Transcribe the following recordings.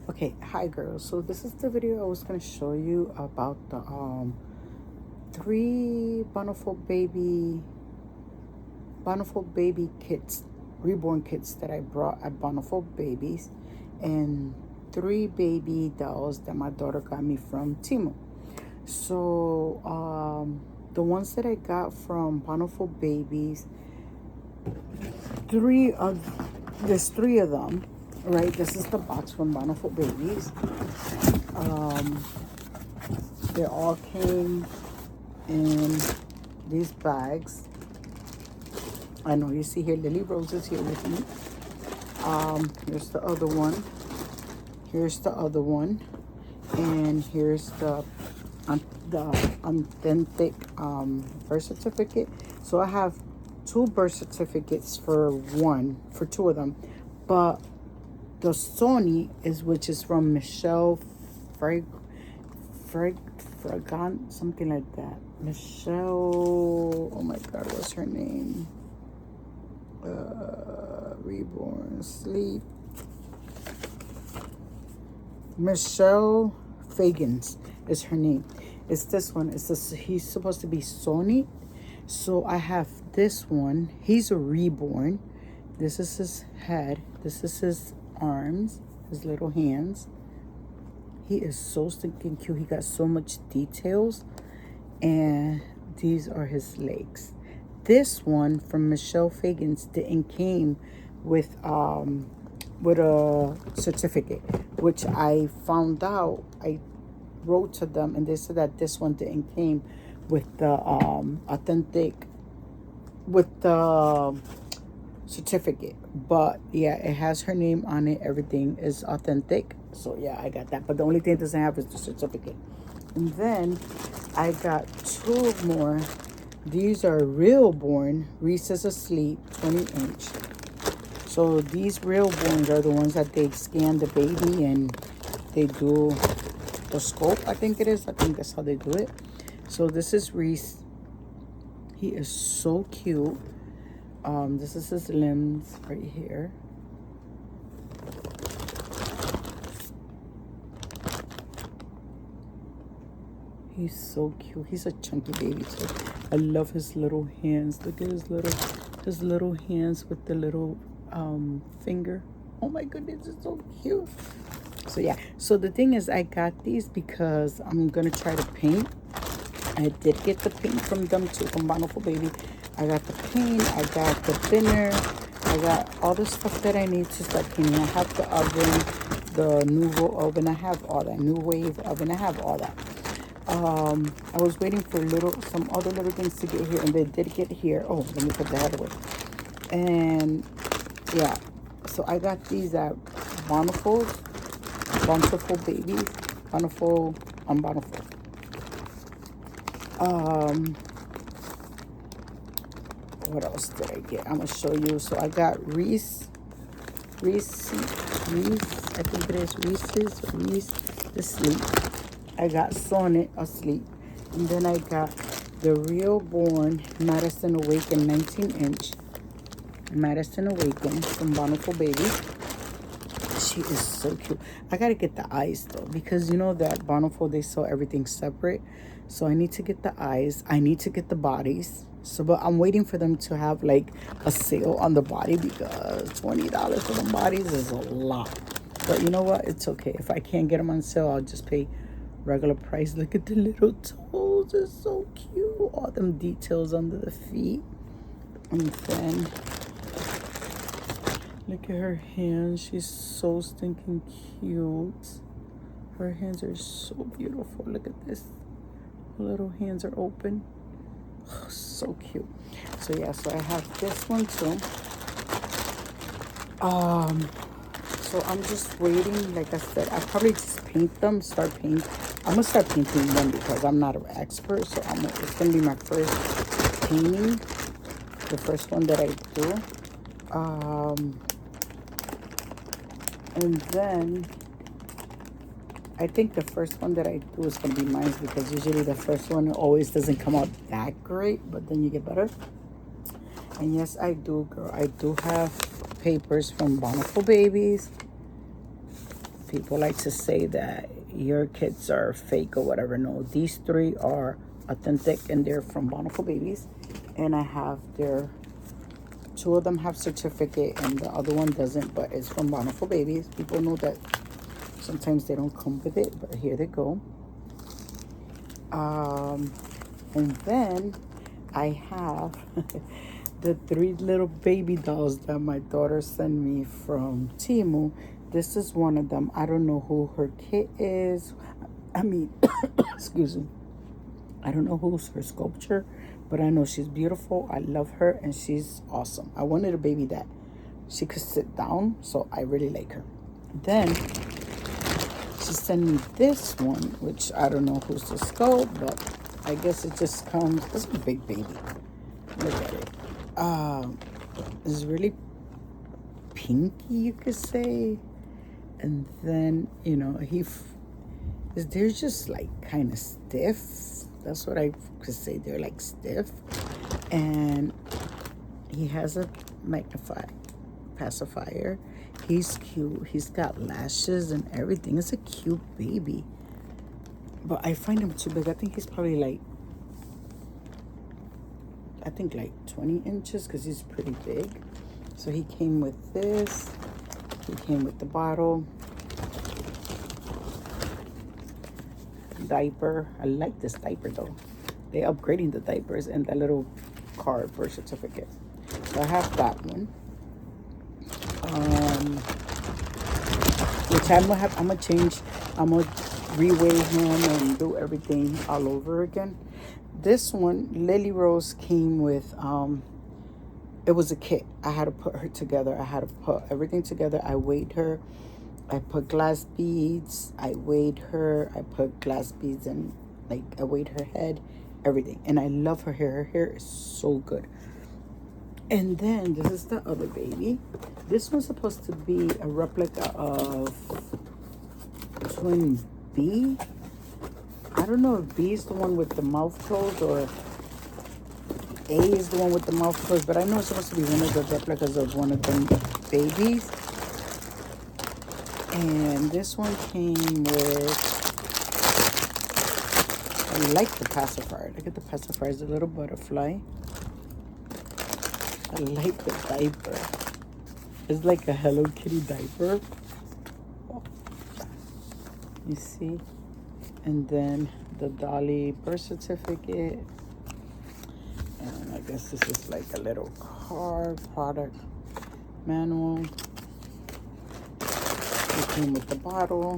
Okay, hi girls. So this is the video I was gonna show you about the three Bountiful Baby kits, reborn kits that I brought at Bountiful Babies, and three baby dolls that my daughter got me from TeMu. So the ones that I got from Bountiful Babies, there's three of them, right? This is the box from Bountiful Babies. They all came in these bags. I know you see here Lily Rose is here with me. Here's the other one. Here's the other one. And here's the authentic birth certificate. So I have two birth certificates for two of them. But the Sony which is from Michelle Fragan, something like that. Michelle, oh my God, what's her name? Reborn Sleep. Michelle Fagans is her name. It's this one. It's this. He's supposed to be Sony. So I have this one. He's a reborn. This is his head. This is his arms, his little hands. He is so stinking cute. He got so much details. And these are his legs. This one from Michelle Fagans didn't came with a certificate, which I found out. I wrote to them and they said that this one didn't came with the with the certificate. But yeah, it has her name on it. Everything is authentic. So yeah, I got that. But the only thing it doesn't have is the certificate. And then I got two more. These are real born. Reese is asleep, 20-inch. So these real borns are the ones that they scan the baby and they do the scope, I think it is. I think that's how they do it. So this is Reese. He is so cute. This is his limbs right here. He's so cute. He's a chunky baby too. I love his little hands. Look at his little hands with the little finger. Oh my goodness, it's so cute. So yeah. So the thing is, I got these because I'm gonna try to paint. I did get the paint from them too, from Bountiful Baby. I got the paint. I got the thinner. I got all the stuff that I need to start painting. I have the oven, the Nouveau oven. I have all that. New Wave oven. I have all that. I was waiting for some other little things to get here, and they did get here. Oh, let me put the head away. And yeah, so I got these at Bountiful Baby, Bountiful. What else did I get? I'm gonna show you. So I got Reese. I think it is Reese asleep. I got Sonnet asleep. And then I got the real born Madison Awaken 19-inch. Madison Awaken from Bountiful Baby. She is so cute. I gotta get the eyes though, because you know that Bountiful, they sell everything separate. So I need to get the eyes. I need to get the bodies. So, but I'm waiting for them to have like a sale on the body, because $20 for the bodies is a lot. But you know what? It's okay. If I can't get them on sale, I'll just pay regular price. Look at the little toes. It's so cute. All them details under the feet. And then look at her hands. She's so stinking cute. Her hands are so beautiful. Look at this. Her little hands are open. Oh, so cute. So yeah, so I have this one too. So I'm just waiting. Like I said, I probably just paint them. I'm gonna start painting them because I'm not an expert. So it's gonna be my first painting, the first one that I do. And then I think the first one that I do is gonna be mine, because usually the first one always doesn't come out that great, but then you get better. And yes, I do, girl. I do have papers from Bountiful Babies. People like to say that your kids are fake or whatever. No, these three are authentic and they're from Bountiful Babies. And I have their, two of them have certificate and the other one doesn't, but it's from Bountiful Babies. People know that sometimes they don't come with it, but here they go. And then I have the 3 little baby dolls that my daughter sent me from TeMu. This is one of them. I don't know who her kit is. I mean, excuse me. I don't know who's her sculpture, but I know she's beautiful. I love her and she's awesome. I wanted a baby that she could sit down, so I really like her. Then she sent me this one, which I don't know who's the sculpt, but I guess it just comes. It's a big baby. Look at it. It's really pinky, you could say. And then, you know, they're just like kind of stiff. That's what I could say. They're like stiff. And he has a pacifier. He's cute. He's got lashes and everything. It's a cute baby. But I find him too big. I think he's probably like 20 inches because he's pretty big. So he came with this. He came with the bottle. Diaper. I like this diaper though. They're upgrading the diapers and that little card birth certificate. So I have that one. Which I'm gonna change. I'm gonna reweigh him and do everything all over again. This one, Lily Rose, came with it was a kit. I had to put her together. I had to put everything together. I weighed her. I put glass beads. I weighed her. I put glass beads and I weighed her head, everything. And I love her hair. Her hair is so good. And then this is the other baby. This one's supposed to be a replica of twin B. I don't know if B is the one with the mouth closed or A is the one with the mouth closed, but I know it's supposed to be one of the replicas of one of them babies. And this one came with, I like the pacifier. Look at the pacifier, it's a little butterfly. I like the diaper. It's like a Hello Kitty diaper. You see? And then the Dolly birth certificate. And I guess this is like a little card, product manual. It came with the bottle.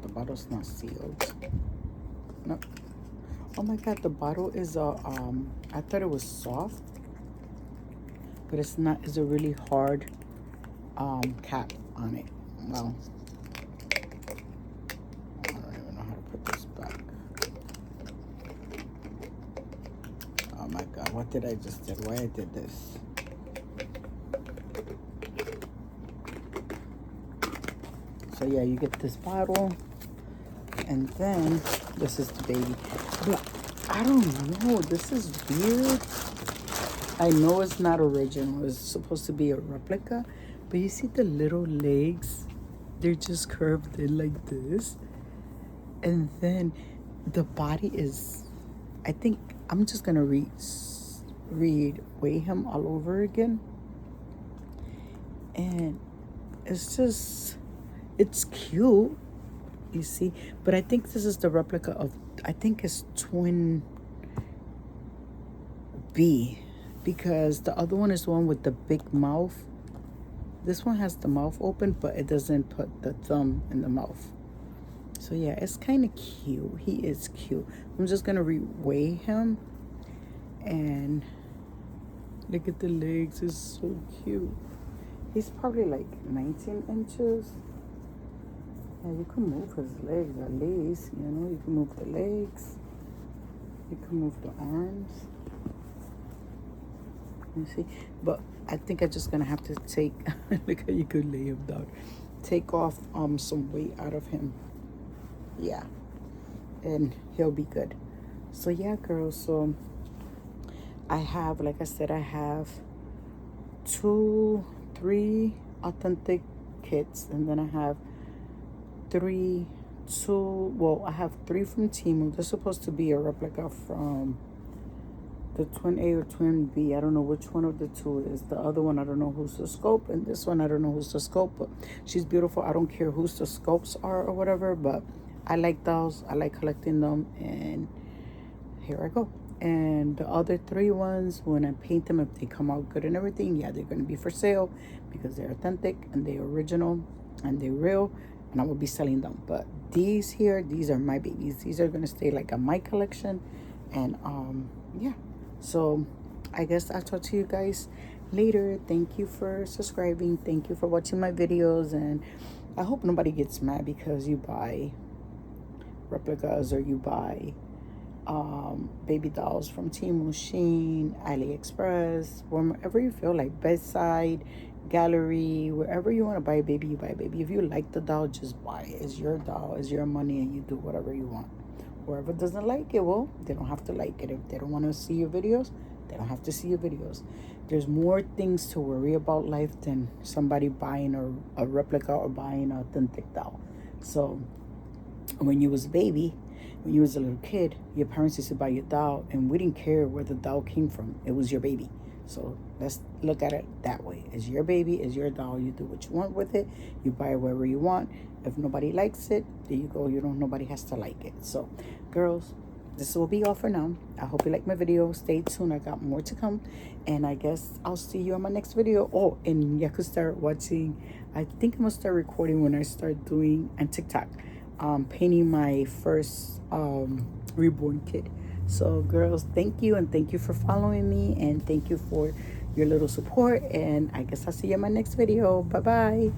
The bottle's not sealed. No. Oh my God, the bottle is a, I thought it was soft, but it's not. It's a really hard cap on it. Well, I don't even know how to put this back. Oh my God, what did I just do? Why I did this? So yeah, you get this bottle, and then this is the baby. But I don't know, this is weird. I know it's not original. It's supposed to be a replica, but you see the little legs? They're just curved in like this. And then the body is, I think I'm just gonna weigh him all over again. And it's just, it's cute, you see, but I think this is the replica of, I think it's twin B, because the other one is the one with the big mouth. This one has the mouth open, but it doesn't put the thumb in the mouth. So yeah, it's kind of cute. He is cute. I'm just gonna weigh him, and look at the legs. It's so cute. He's probably like 19 inches. Yeah, you can move his legs at least, you know. You can move the legs. You can move the arms. You see? But I think I'm just gonna have to take, look how you could lay him down. Take off some weight out of him. Yeah. And he'll be good. So yeah, girls, so I have, like I said, I have 3 authentic kits, and then I have I have 3 from TeMu. They're supposed to be a replica from the twin A or twin B. I don't know which one of the two is. The other one, I don't know who's the scope, and this one, I don't know who's the scope, but she's beautiful. I don't care who's the scopes are or whatever, but I like those. I like collecting them, and here I go. And the other 3 ones, when I paint them, if they come out good and everything, yeah, they're going to be for sale because they're authentic and they're original and they're real, and I will be selling them. But these here, these are my babies. These are going to stay like a my collection, and yeah. So I guess I'll talk to you guys later. Thank you for subscribing. Thank you for watching my videos, and I hope nobody gets mad because you buy replicas or you buy baby dolls from TeMu, Shein, AliExpress, wherever you feel like, bedside, gallery, wherever you want to buy a baby, you buy a baby. If you like the doll, just buy it. It's your doll, it's your money, and you do whatever you want. Whoever doesn't like it, well, they don't have to like it. If they don't want to see your videos, they don't have to see your videos. There's more things to worry about life than somebody buying a replica or buying an authentic doll. So when you was a baby, when you was a little kid, your parents used to buy your doll, and we didn't care where the doll came from. It was your baby. So let's look at it that way. It's your baby, it's your doll. You do what you want with it. You buy it wherever you want. If nobody likes it, there you go. Nobody has to like it. So, girls, this will be all for now. I hope you like my video. Stay tuned. I got more to come. And I guess I'll see you on my next video. Oh, and you could start watching. I think I'm going to start recording when I start doing on TikTok. Painting my first reborn kid. So girls, thank you, and thank you for following me, and thank you for your little support, and I guess I'll see you in my next video. Bye bye.